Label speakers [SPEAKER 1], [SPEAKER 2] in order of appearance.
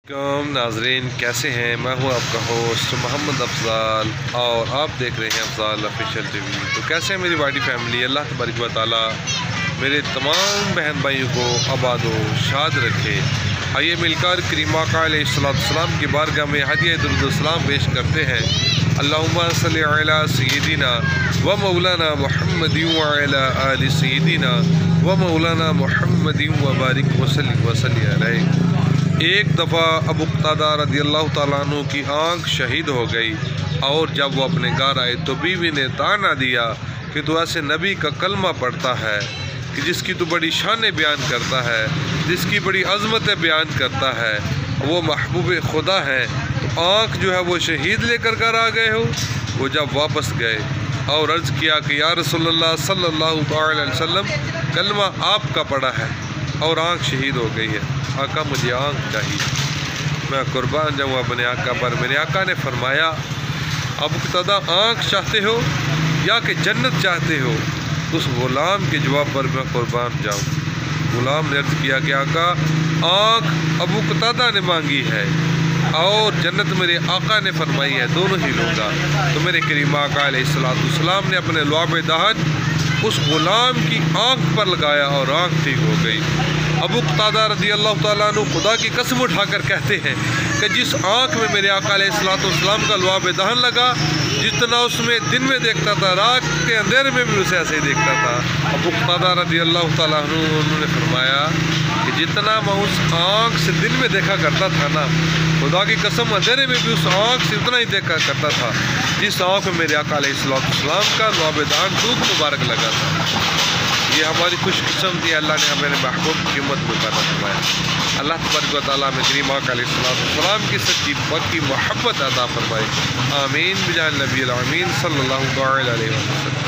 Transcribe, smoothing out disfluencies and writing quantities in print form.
[SPEAKER 1] ناظرین کیسے ہیں؟ میں ہوں آپ کا ہوسٹ محمد افضال اور آپ دیکھ رہے ہیں افضال آفیشیل ٹی وی۔ تو کیسے ہیں میری باڈی فیملی؟ اللہ تبارک و تعالیٰ میرے تمام بہن بھائیوں کو آباد و شاد رکھے۔ آئیے مل کر کریم آقا علیہ السلام کی بارگاہ میں ہدیہ درود و سلام پیش کرتے ہیں۔ اللہم صلی علی سیدنا و مولانا محمد وعلی آل سیدنا و مولانا محمد وبارک وسلم علیہ۔ ایک دفعہ ابو قتادہ رضی اللہ تعالیٰ عنہ کی آنکھ شہید ہو گئی اور جب وہ اپنے گھر آئے تو بیوی نے تانا دیا کہ تو ایسے نبی کا کلمہ پڑھتا ہے کہ جس کی تو بڑی شانیں بیان کرتا ہے، جس کی بڑی عظمتیں بیان کرتا ہے، وہ محبوب خدا ہے، تو آنکھ جو ہے وہ شہید لے کر گھر آ گئے ہو۔ وہ جب واپس گئے اور عرض کیا کہ یا رسول اللہ صلی اللہ علیہ وسلم کلمہ آپ کا پڑھا ہے اور آنکھ شہید ہو گئی ہے، آقا مجھے آنکھ چاہیے، میں قربان جاؤں اپنے آقا پر۔ میرے آقا نے فرمایا ابو قتادہ آنکھ چاہتے ہو یا کہ جنت چاہتے ہو؟ اس غلام کے جواب پر میں قربان جاؤں۔ غلام نے عرض کیا کہ آقا آنکھ ابو قتادہ نے مانگی ہے اور جنت میرے آقا نے فرمائی ہے، دونوں ہی لوں گا۔ تو میرے کریم آقا علیہ السلام نے اپنے لعاب دہن اس غلام کی آنکھ پر لگایا اور آنکھ ٹھیک ہو گئی۔ ابو قتادہ رضی اللہ تعالیٰ عنہ خدا کی قسم اٹھا کر کہتے ہیں کہ جس آنکھ میں میرے آقا علیہ السلام کا لعاب دہن لگا، جتنا اس میں دن میں دیکھتا تھا رات کے اندھیرے میں بھی اسے ایسے ہی دیکھتا تھا۔ ابو قتادہ رضی اللہ تعالیٰ عنہ انہوں نے فرمایا کہ جتنا میں اس آنکھ سے دن میں دیکھا کرتا تھا نا، خدا کی قسم اندھیرے میں بھی اس آنکھ سے اتنا ہی دیکھا کرتا تھا جس آنکھ میں میرے آقا علیہ السلام کا لعاب دہن دودھ مبارک لگا تھا۔ یہ ہماری خوش قسمتی ہے، اللہ نے ہمیں محبوب کی امت میں پیدا فرمایا۔ اللہ تبارک و تعالیٰ میں کریم آقا علیہ السلام کی سچی پکی محبت عطا فرمائے۔ آمین بجاہ نبی العامین صلی اللہ علیہ وسلم۔